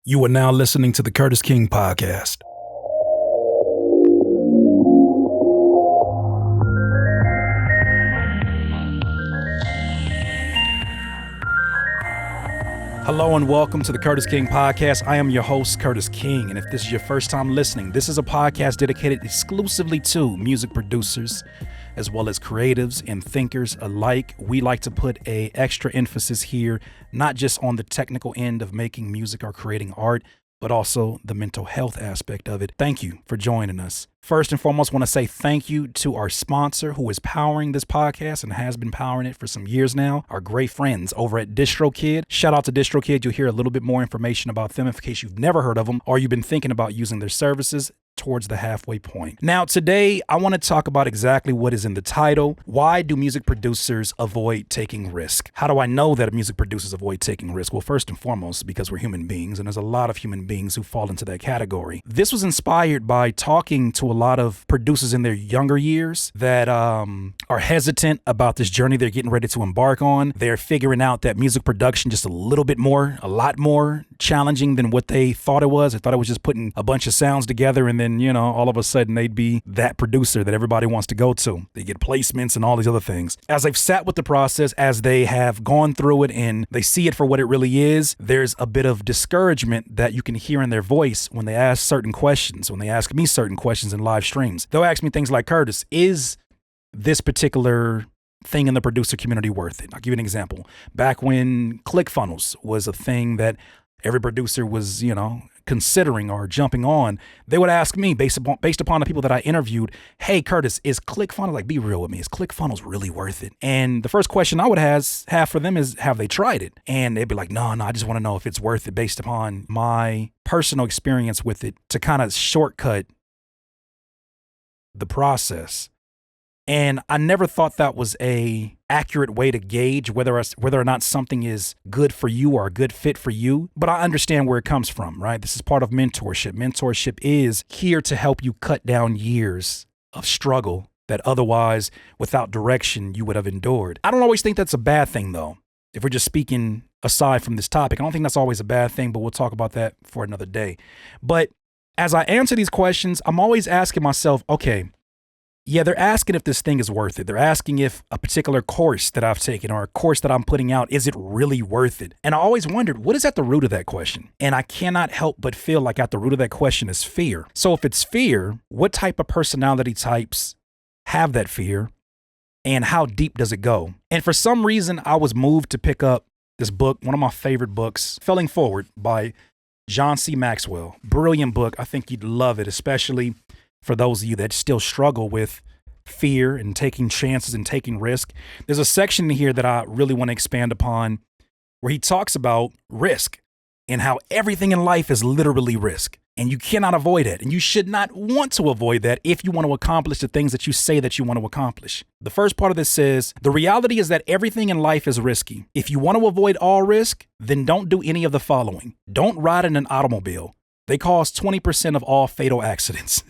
You are now listening to the Curtis King Podcast. Hello and welcome to the Curtis King Podcast. I am your host, Curtis King, and if this is your first time listening, this is a podcast dedicated exclusively to music producers, as well as creatives and thinkers alike. We like to put an extra emphasis here, not just on the technical end of making music or creating art, but also the mental health aspect of it. Thank you for joining us. First and foremost, I want to say thank you to our sponsor who is powering this podcast and has been powering it for some years now, our great friends over at DistroKid. Shout out to DistroKid. You'll hear a little bit more information about them in case you've never heard of them or you've been thinking about using their services towards the halfway point. Now, today, I want to talk about exactly what is in the title. Why do music producers avoid taking risk? How do I know that music producers avoid taking risk? Well, first and foremost, because we're human beings, and there's a lot of human beings who fall into that category. This was inspired by talking to a lot of producers in their younger years that are hesitant about this journey they're getting ready to embark on. They're figuring out that music production just a lot more challenging than what they thought it was. They thought it was just putting a bunch of sounds together and then, all of a sudden they'd be that producer that everybody wants to go to. They get placements and all these other things. As they've sat with the process, as they have gone through it and they see it for what it really is, there's a bit of discouragement that you can hear in their voice when they ask certain questions, when they ask me certain questions in live streams. They'll ask me things like, Curtis, is this particular thing in the producer community worth it? I'll give you an example. Back when ClickFunnels was a thing that every producer was, considering or jumping on, they would ask me based upon the people that I interviewed, hey, Curtis, is ClickFunnels, be real with me, is ClickFunnels really worth it? And the first question I would have for them is, have they tried it? And they'd be like, no, I just want to know if it's worth it based upon my personal experience with it to kind of shortcut the process. And I never thought that was a accurate way to gauge whether or not something is good for you or a good fit for you. But I understand where it comes from, right? This is part of mentorship. Mentorship is here to help you cut down years of struggle that otherwise, without direction, you would have endured. I don't always think that's a bad thing, though. If we're just speaking aside from this topic, I don't think that's always a bad thing, but we'll talk about that for another day. But as I answer these questions, I'm always asking myself, okay, yeah, they're asking if this thing is worth it. They're asking if a particular course that I've taken or a course that I'm putting out, is it really worth it? And I always wondered, what is at the root of that question? And I cannot help but feel like at the root of that question is fear. So if it's fear, what type of personality types have that fear and how deep does it go? And for some reason, I was moved to pick up this book, one of my favorite books, Failing Forward by John C. Maxwell. Brilliant book. I think you'd love it, especially for those of you that still struggle with fear and taking chances and taking risk. There's a section in here that I really want to expand upon where he talks about risk and how everything in life is literally risk. And you cannot avoid it. And you should not want to avoid that if you want to accomplish the things that you say that you want to accomplish. The first part of this says, the reality is that everything in life is risky. If you want to avoid all risk, then don't do any of the following. Don't ride in an automobile. They cause 20% of all fatal accidents.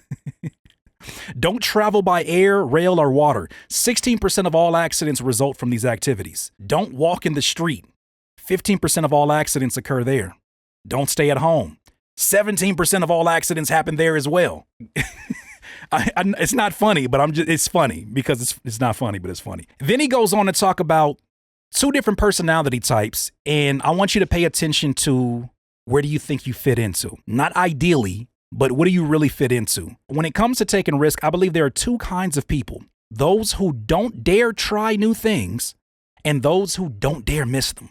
Don't travel by air, rail, or water. 16% of all accidents result from these activities. Don't walk in the street. 15% of all accidents occur there. Don't stay at home. 17% of all accidents happen there as well. It's not funny, but it's funny because it's not funny, but it's funny. Then he goes on to talk about two different personality types, and I want you to pay attention to where do you think you fit into? Not ideally, but what do you really fit into? When it comes to taking risk, I believe there are two kinds of people. Those who don't dare try new things and those who don't dare miss them.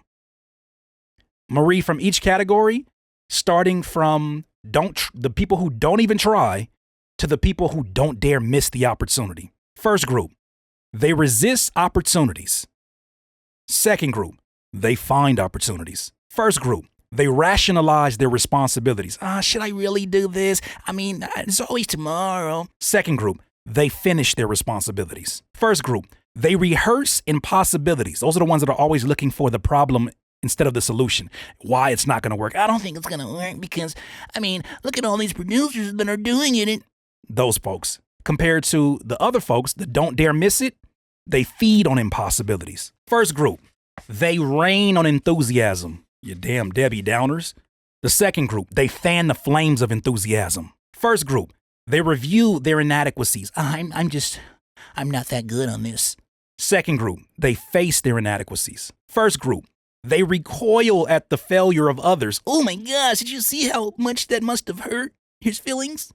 Marie, from each category, starting from the people who don't even try to the people who don't dare miss the opportunity. First group, they resist opportunities. Second group, they find opportunities. First group, they rationalize their responsibilities. Should I really do this? It's always tomorrow. Second group, they finish their responsibilities. First group, they rehearse impossibilities. Those are the ones that are always looking for the problem instead of the solution. Why it's not going to work. I don't think it's going to work because, look at all these producers that are doing it. Those folks. Compared to the other folks that don't dare miss it, they feed on impossibilities. First group, they rain on enthusiasm. You damn Debbie Downers. The second group, they fan the flames of enthusiasm. First group, they review their inadequacies. I'm not that good on this. Second group, they face their inadequacies. First group, they recoil at the failure of others. Oh my gosh, did you see how much that must have hurt his feelings?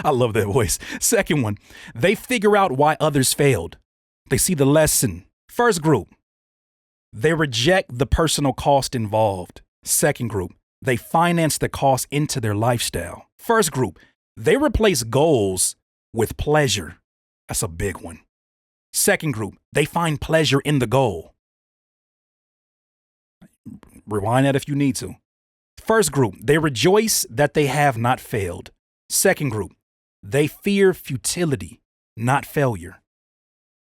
I love that voice. Second one, they figure out why others failed. They see the lesson. First group, they reject the personal cost involved. Second group, they finance the cost into their lifestyle. First group, they replace goals with pleasure. That's a big one. Second group, they find pleasure in the goal. Rewind that if you need to. First group, they rejoice that they have not failed. Second group, they fear futility, not failure.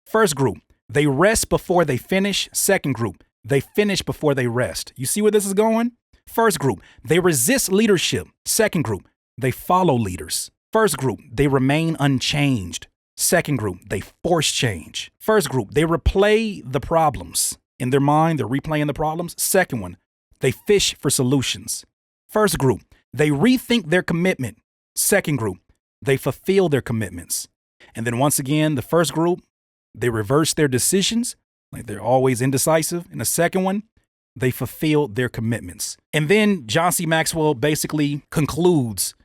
First group, they rest before they finish. Second group, they finish before they rest. You see where this is going? First group, they resist leadership. Second group, they follow leaders. First group, they remain unchanged. Second group, they force change. First group, they replay the problems. In their mind, they're replaying the problems. Second one, they fish for solutions. First group, they rethink their commitment. Second group, they fulfill their commitments. And then once again, the first group, they reverse their decisions, like they're always indecisive. And the second one, they fulfill their commitments. And then John C. Maxwell basically concludes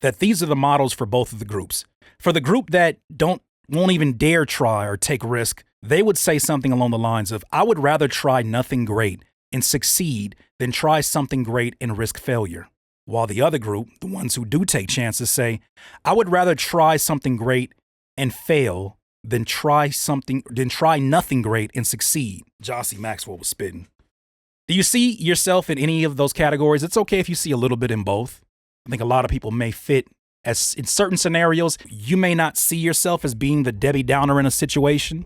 that these are the models for both of the groups. For the group that won't even dare try or take risk, they would say something along the lines of, I would rather try nothing great and succeed than try something great and risk failure. While the other group, the ones who do take chances, say, I would rather try something great and fail than try nothing great and succeed. John C. Maxwell was spitting. Do you see yourself in any of those categories? It's okay if you see a little bit in both. I think a lot of people may fit as in certain scenarios. You may not see yourself as being the Debbie Downer in a situation.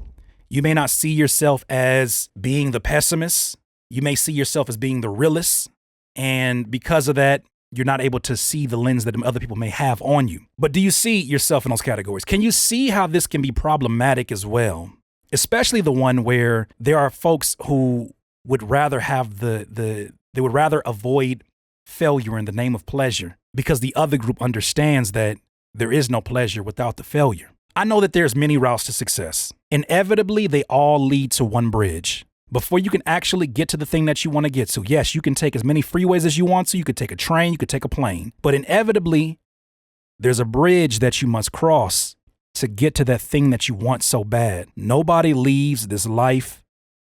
You may not see yourself as being the pessimist. You may see yourself as being the realist. And because of that, you're not able to see the lens that other people may have on you. But do you see yourself in those categories? Can you see how this can be problematic as well? Especially the one where there are folks who would rather have they would rather avoid failure in the name of pleasure because the other group understands that there is no pleasure without the failure. I know that there's many routes to success. Inevitably, they all lead to one bridge. Before you can actually get to the thing that you want to get to, yes, you can take as many freeways as you want to. You could take a train, you could take a plane. But inevitably, there's a bridge that you must cross to get to that thing that you want so bad. Nobody leaves this life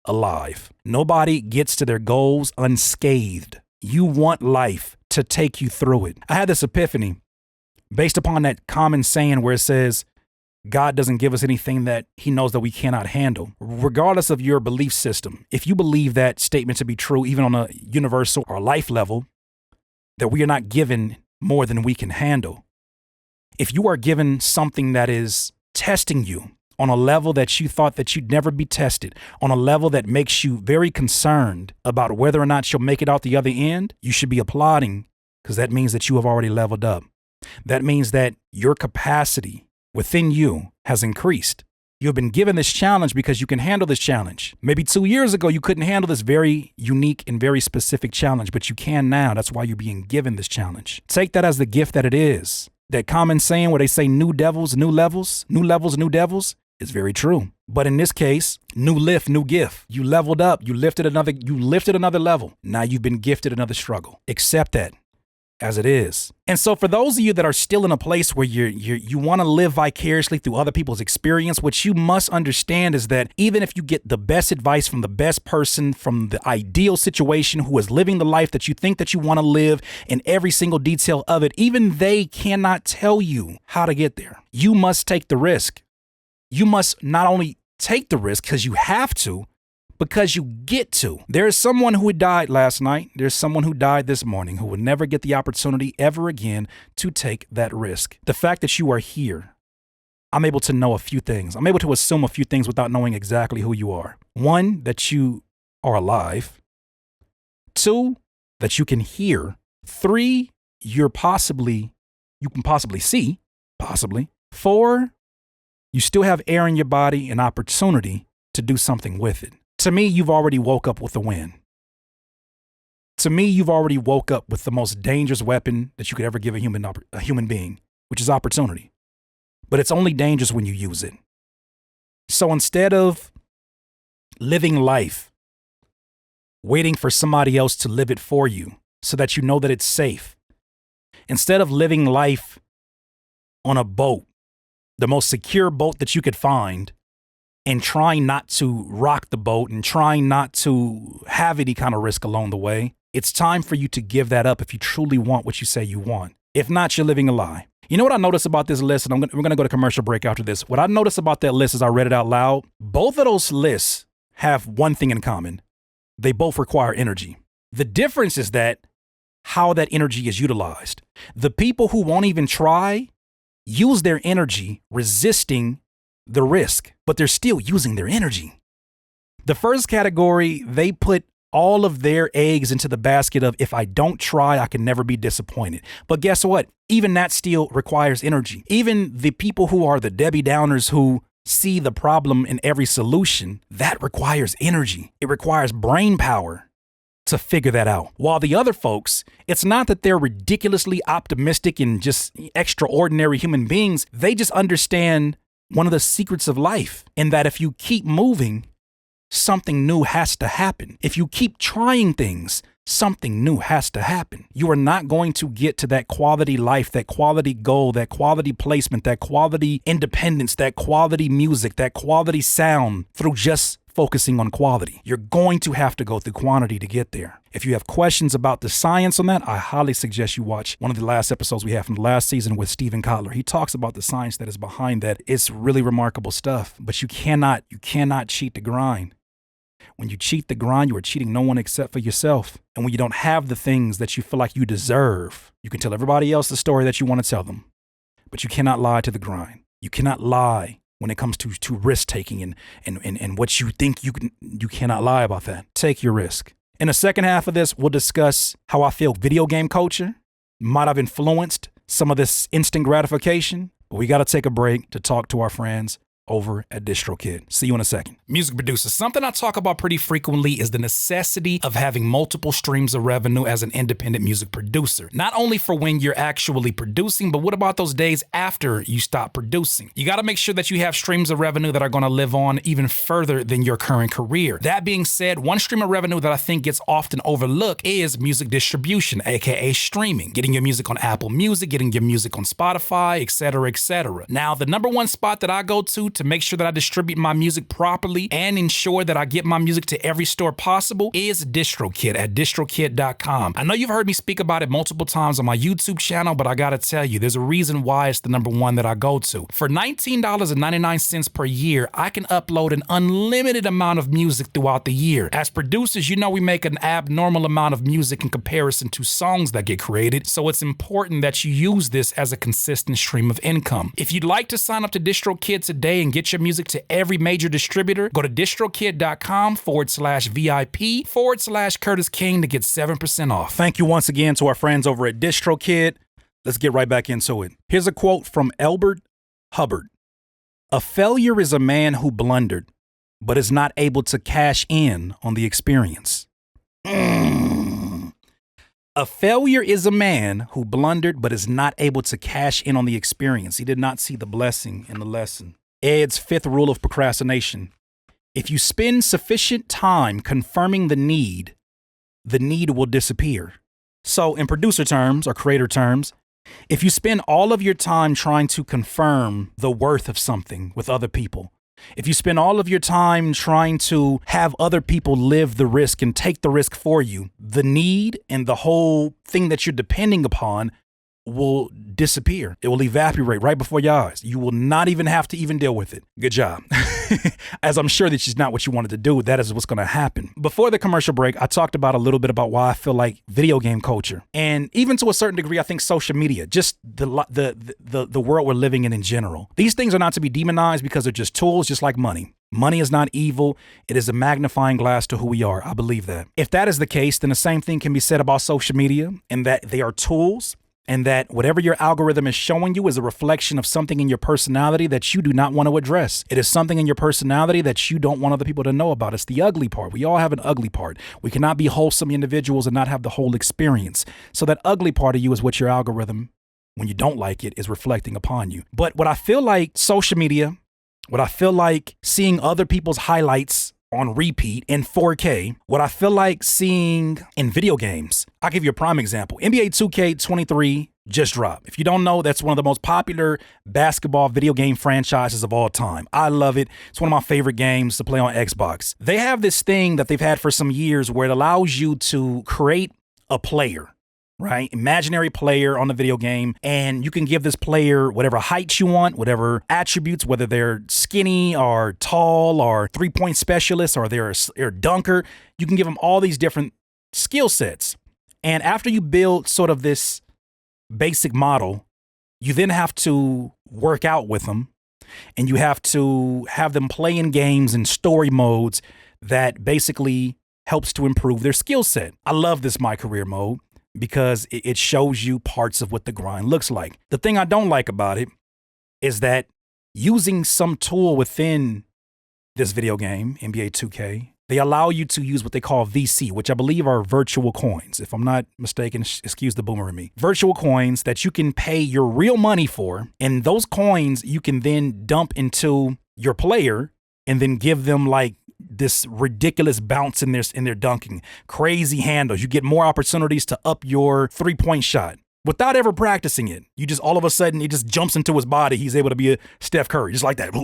alive. Nobody gets to their goals unscathed. You want life to take you through it. I had this epiphany based upon that common saying where it says, God doesn't give us anything that he knows that we cannot handle. Regardless of your belief system, if you believe that statement to be true, even on a universal or life level, that we are not given more than we can handle. If you are given something that is testing you on a level that you thought that you'd never be tested, on a level that makes you very concerned about whether or not you'll make it out the other end, you should be applauding because that means that you have already leveled up. That means that your capacity within you has increased. You have been given this challenge because you can handle this challenge. Maybe 2 years ago, you couldn't handle this very unique and very specific challenge, but you can now. That's why you're being given this challenge. Take that as the gift that it is. That common saying where they say new devils, new levels, new levels, new devils is very true. But in this case, new lift, new gift. You leveled up. You lifted another level. Now you've been gifted another struggle. Accept that as it is. And so for those of you that are still in a place where you want to live vicariously through other people's experience, what you must understand is that even if you get the best advice from the best person, from the ideal situation who is living the life that you think that you want to live in every single detail of it, even they cannot tell you how to get there. You must take the risk. You must not only take the risk because you have to, because you get to. There is someone who died last night. There's someone who died this morning who will never get the opportunity ever again to take that risk. The fact that you are here, I'm able to know a few things. I'm able to assume a few things without knowing exactly who you are. One, that you are alive. Two, that you can hear. Three, you can possibly see, possibly. Four, you still have air in your body and opportunity to do something with it. To me, you've already woke up with a win. To me, you've already woke up with the most dangerous weapon that you could ever give a human being, which is opportunity. But it's only dangerous when you use it. So instead of living life, waiting for somebody else to live it for you so that you know that it's safe, instead of living life on a boat, the most secure boat that you could find, and trying not to rock the boat and trying not to have any kind of risk along the way, it's time for you to give that up if you truly want what you say you want. If not, you're living a lie. You know what I noticed about this list? And we're going to go to commercial break after this. What I noticed about that list as I read it out loud, both of those lists have one thing in common. They both require energy. The difference is that how that energy is utilized. The people who won't even try use their energy resisting the risk, but they're still using their energy. The first category, they put all of their eggs into the basket of, if I don't try, I can never be disappointed. But guess what? Even that still requires energy. Even the people who are the Debbie Downers who see the problem in every solution, that requires energy. It requires brain power to figure that out. While the other folks, it's not that they're ridiculously optimistic and just extraordinary human beings. They just understand one of the secrets of life, in that if you keep moving, something new has to happen. If you keep trying things, something new has to happen. You are not going to get to that quality life, that quality goal, that quality placement, that quality independence, that quality music, that quality sound through just focusing on quality. You're going to have to go through quantity to get there. If you have questions about the science on that, I highly suggest you watch one of the last episodes we have from the last season with Stephen Kotler. He talks about the science that is behind that. It's really remarkable stuff, but you cannot cheat the grind. When you cheat the grind, you are cheating no one except for yourself. And when you don't have the things that you feel like you deserve, you can tell everybody else the story that you want to tell them, but you cannot lie to the grind. You cannot lie when it comes to risk taking and what you think you cannot lie about that. Take your risk. In the second half of this, we'll discuss how I feel video game culture might have influenced some of this instant gratification, but we got to take a break to talk to our friends over at DistroKid. See you in a second. Music producers, something I talk about pretty frequently is the necessity of having multiple streams of revenue as an independent music producer. Not only for when you're actually producing, but what about those days after you stop producing? You got to make sure that you have streams of revenue that are going to live on even further than your current career. That being said, one stream of revenue that I think gets often overlooked is music distribution, aka streaming. Getting your music on Apple Music, getting your music on Spotify, etc., etc. Now, the number one spot that I go to make sure that I distribute my music properly and ensure that I get my music to every store possible is DistroKid at distrokid.com. I know you've heard me speak about it multiple times on my YouTube channel, but I gotta tell you, there's a reason why it's the number one that I go to. For $19.99 per year, I can upload an unlimited amount of music throughout the year. As producers, you know we make an abnormal amount of music in comparison to songs that get created, so it's important that you use this as a consistent stream of income. If you'd like to sign up to DistroKid today and get your music to every major distributor, go to distrokid.com/VIP/Curtis King to get 7% off. Thank you once again to our friends over at DistroKid. Let's get right back into it. Here's a quote from Elbert Hubbard. "A failure is a man who blundered, but is not able to cash in on the experience." A failure is a man who blundered, but is not able to cash in on the experience. He did not see the blessing in the lesson. Ed's fifth rule of procrastination. If you spend sufficient time confirming the need will disappear. So in producer terms or creator terms, if you spend all of your time trying to confirm the worth of something with other people, if you spend all of your time trying to have other people live the risk and take the risk for you, the need and the whole thing that you're depending upon will disappear. It will evaporate right before your eyes. You will not even have to even deal with it. Good job. As I'm sure that's just not what you wanted to do. That is what's going to happen. Before the commercial break, I talked about a little bit about why I feel like video game culture, and even to a certain degree, I think social media, just the world we're living in general. These things are not to be demonized because they're just tools, just like money. Money is not evil. It is a magnifying glass to who we are. I believe that. If that is the case, then the same thing can be said about social media, in that they are tools. And that whatever your algorithm is showing you is a reflection of something in your personality that you do not want to address. It is something in your personality that you don't want other people to know about. It's the ugly part. We all have an ugly part. We cannot be wholesome individuals and not have the whole experience. So that ugly part of you is what your algorithm, when you don't like it, is reflecting upon you. But what I feel like social media, what I feel like seeing other people's highlights on repeat in 4K, what I feel like seeing in video games. I'll give you a prime example. NBA 2K23 just dropped. If you don't know, that's one of the most popular basketball video game franchises of all time. I love it. It's one of my favorite games to play on Xbox. They have this thing that they've had for some years where it allows you to create a player, right? Imaginary player on the video game. And you can give this player whatever height you want, whatever attributes, whether they're skinny or tall or 3-point specialist or they're a dunker. You can give them all these different skill sets. And after you build sort of this basic model, you then have to work out with them and you have to have them play in games and story modes that basically helps to improve their skill set. I love this My Career mode, because it shows you parts of what the grind looks like. The thing I don't like about it is that using some tool within this video game, NBA 2K, they allow you to use what they call VC, which I believe are virtual coins. If I'm not mistaken, excuse the boomer in me. Virtual coins that you can pay your real money for, and those coins you can then dump into your player and then give them like this ridiculous bounce in their dunking, crazy handles. You get more opportunities to up your 3-point shot without ever practicing it. You just all of a sudden it just jumps into his body. He's able to be a Steph Curry, just like that,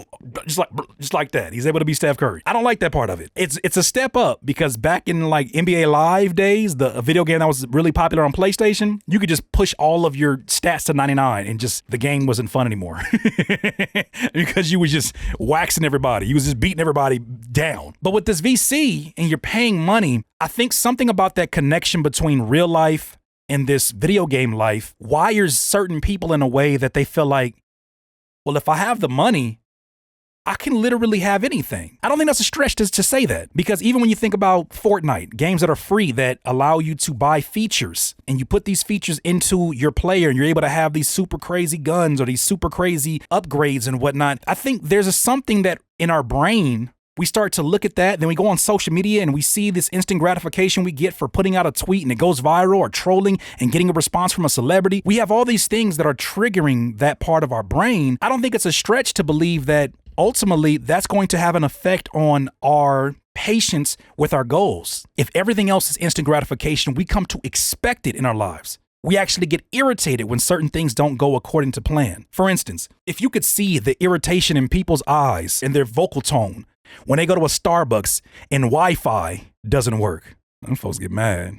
just like that. He's able to be Steph Curry. I don't like that part of it. It's a step up because back in like NBA Live days, the video game that was really popular on PlayStation, you could just push all of your stats to 99 and just the game wasn't fun anymore because you was just waxing everybody. You was just beating everybody down. But with this VC and you're paying money, I think something about that connection between real life in this video game life wires certain people in a way that they feel like, well, if I have the money, I can literally have anything. I don't think that's a stretch to say that, because even when you think about Fortnite, games that are free that allow you to buy features and you put these features into your player and you're able to have these super crazy guns or these super crazy upgrades and whatnot. I think there's something that in our brain, we start to look at that, then we go on social media and we see this instant gratification we get for putting out a tweet and it goes viral, or trolling and getting a response from a celebrity. We have all these things that are triggering that part of our brain. I don't think it's a stretch to believe that ultimately that's going to have an effect on our patience with our goals. If everything else is instant gratification, we come to expect it in our lives. We actually get irritated when certain things don't go according to plan. For instance, if you could see the irritation in people's eyes and their vocal tone when they go to a Starbucks and Wi-Fi doesn't work, them folks get mad.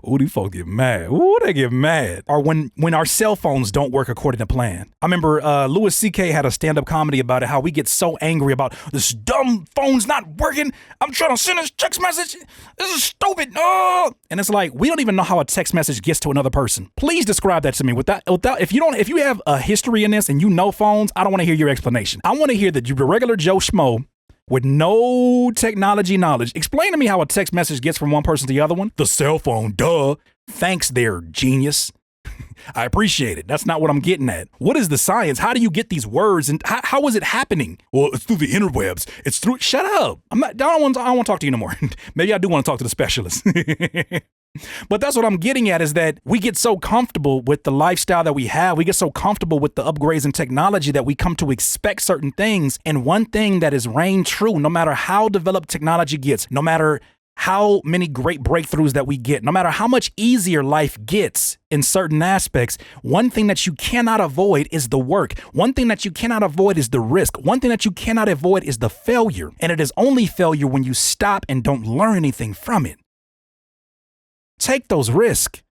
Ooh, these folks get mad. Ooh, they get mad. Or when our cell phones don't work according to plan. I remember Louis CK had a stand-up comedy about it, how we get so angry about this dumb phone's not working. I'm trying to send this text message. This is stupid. Oh. And it's like, we don't even know how a text message gets to another person. Please describe that to me. Without if you have a history in this and you know phones, I don't want to hear your explanation. I want to hear that you're a regular Joe Schmo with no technology knowledge. Explain to me how a text message gets from one person to the other one. The cell phone, duh. Thanks there, genius. I appreciate it. That's not what I'm getting at. What is the science? How do you get these words? And how is it happening? Well, it's through the interwebs. It's through... Shut up. I don't want to talk to you no more. Maybe I do want to talk to the specialist. But that's what I'm getting at, is that we get so comfortable with the lifestyle that we have. We get so comfortable with the upgrades in technology that we come to expect certain things. And one thing that is reign true, no matter how developed technology gets, no matter how many great breakthroughs that we get, no matter how much easier life gets in certain aspects, one thing that you cannot avoid is the work. One thing that you cannot avoid is the risk. One thing that you cannot avoid is the failure. And it is only failure when you stop and don't learn anything from it. Take those risks.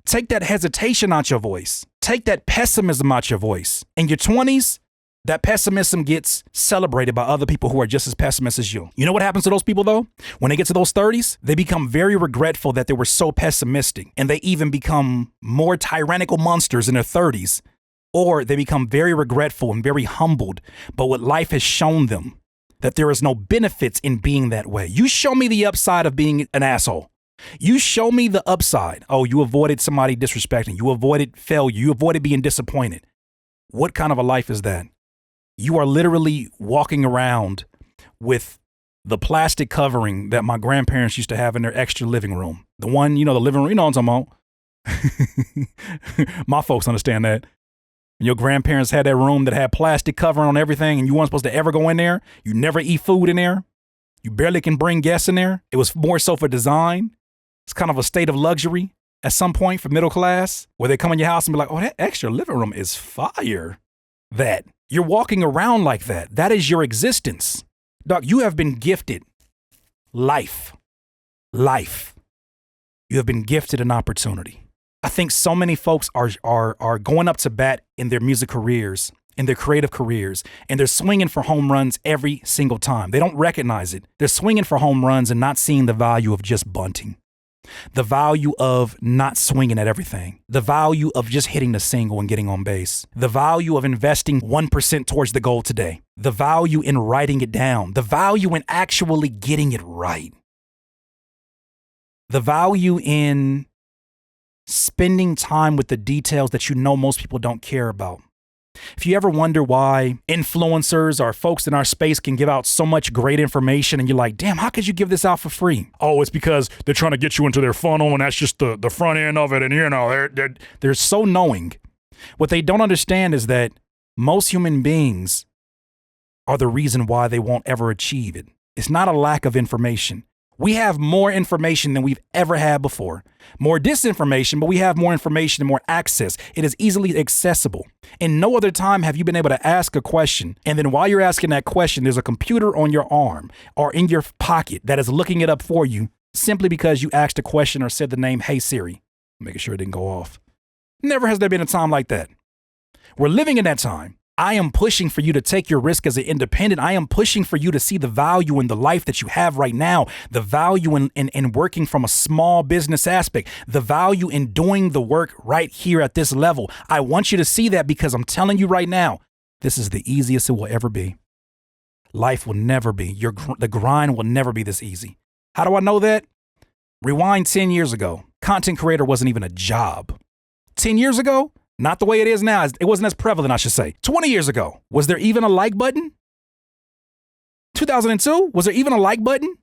Take that hesitation out your voice. Take that pessimism out your voice. In your 20s, that pessimism gets celebrated by other people who are just as pessimistic as you. You know what happens to those people, though? When they get to those 30s, they become very regretful that they were so pessimistic, and they even become more tyrannical monsters in their 30s, or they become very regretful and very humbled. But what life has shown them, that there is no benefits in being that way. You show me the upside of being an asshole. You show me the upside. Oh, you avoided somebody disrespecting. You avoided failure. You avoided being disappointed. What kind of a life is that? You are literally walking around with the plastic covering that my grandparents used to have in their extra living room. The one, the living room, you know what I'm talking about. My folks understand that. Your grandparents had that room that had plastic covering on everything and you weren't supposed to ever go in there. You never eat food in there. You barely can bring guests in there. It was more so for design. It's kind of a state of luxury at some point for middle class where they come in your house and be like, oh, that extra living room is fire. That. You're walking around like that. That is your existence. Doc, you have been gifted life. Life. You have been gifted an opportunity. I think so many folks are going up to bat in their music careers, in their creative careers, and they're swinging for home runs every single time. They don't recognize it. They're swinging for home runs and not seeing the value of just bunting, the value of not swinging at everything, the value of just hitting the single and getting on base, the value of investing 1% towards the goal today, the value in writing it down, the value in actually getting it right, the value in spending time with the details that most people don't care about. If you ever wonder why influencers or folks in our space can give out so much great information and you're like, damn, how could you give this out for free? Oh, it's because they're trying to get you into their funnel and that's just the front end of it. And they're so knowing. What they don't understand is that most human beings are the reason why they won't ever achieve it. It's not a lack of information. We have more information than we've ever had before. More disinformation, but we have more information and more access. It is easily accessible. In no other time have you been able to ask a question, and then while you're asking that question, there's a computer on your arm or in your pocket that is looking it up for you simply because you asked a question or said the name, "Hey Siri," making sure it didn't go off. Never has there been a time like that. We're living in that time. I am pushing for you to take your risk as an independent. I am pushing for you to see the value in the life that you have right now, the value in working from a small business aspect, the value in doing the work right here at this level. I want you to see that because I'm telling you right now, this is the easiest it will ever be. Life will never be. The grind will never be this easy. How do I know that? Rewind 10 years ago. Content creator wasn't even a job. 10 years ago? Not the way it is now. It wasn't as prevalent, I should say. 20 years ago, was there even a like button? 2002, was there even a like button?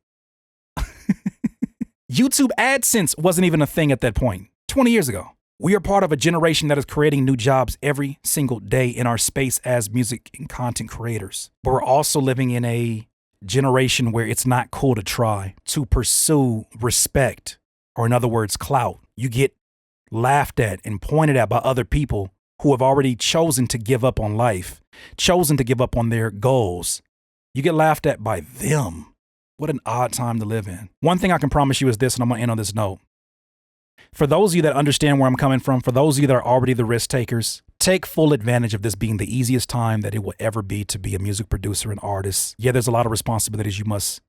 YouTube AdSense wasn't even a thing at that point. 20 years ago. We are part of a generation that is creating new jobs every single day in our space as music and content creators. But we're also living in a generation where it's not cool to try to pursue respect, or in other words, clout. You get laughed at and pointed at by other people who have already chosen to give up on life, chosen to give up on their goals. You get laughed at by them. What an odd time to live in. One thing I can promise you is this, and I'm going to end on this note. For those of you that understand where I'm coming from, for those of you that are already the risk takers, take full advantage of this being the easiest time that it will ever be to be a music producer and artist. Yeah, there's a lot of responsibilities you must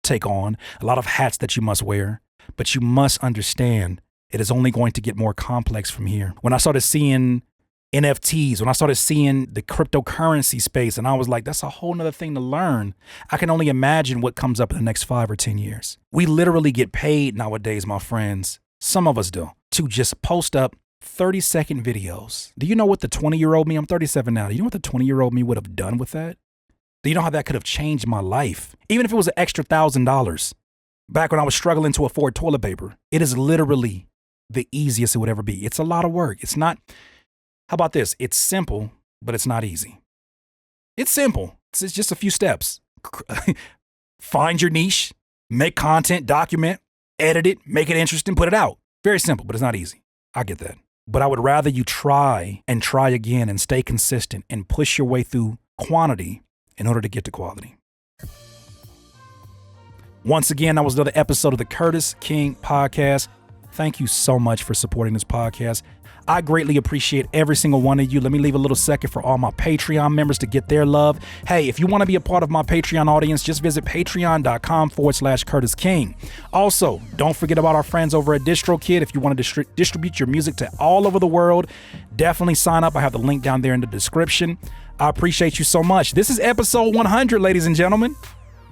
take on, a lot of hats that you must wear, but you must understand it is only going to get more complex from here. When I started seeing NFTs, when I started seeing the cryptocurrency space, and I was like, that's a whole nother thing to learn. I can only imagine what comes up in the next 5 or 10 years. We literally get paid nowadays, my friends. Some of us do, to just post up 30-second videos. Do you know what the 20-year-old me, I'm 37 now, do you know what the 20-year-old me would have done with that? Do you know how that could have changed my life? Even if it was an extra $1,000, back when I was struggling to afford toilet paper, it is literally the easiest it would ever be. It's a lot of work. It's not, how about this? It's simple, but it's not easy. It's simple. It's just a few steps. Find your niche, make content, document, edit it, make it interesting, put it out. Very simple, but it's not easy. I get that. But I would rather you try and try again and stay consistent and push your way through quantity in order to get to quality. Once again, that was another episode of the Curtis King Podcast. Thank you so much for supporting this podcast. I greatly appreciate every single one of you. Let me leave a little second for all my Patreon members to get their love. Hey, if you want to be a part of my Patreon audience, just visit patreon.com/Curtis King. Also, don't forget about our friends over at DistroKid. If you want to distribute your music to all over the world, definitely sign up. I have the link down there in the description. I appreciate you so much. This is episode 100, ladies and gentlemen.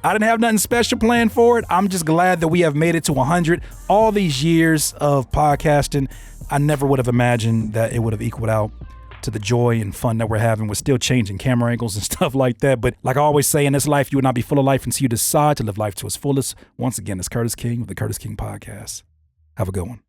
I didn't have nothing special planned for it. I'm just glad that we have made it to 100. All these years of podcasting, I never would have imagined that it would have equaled out to the joy and fun that we're having. We're still changing camera angles and stuff like that. But like I always say, in this life, you will not be full of life until you decide to live life to its fullest. Once again, it's Curtis King of the Curtis King Podcast. Have a good one.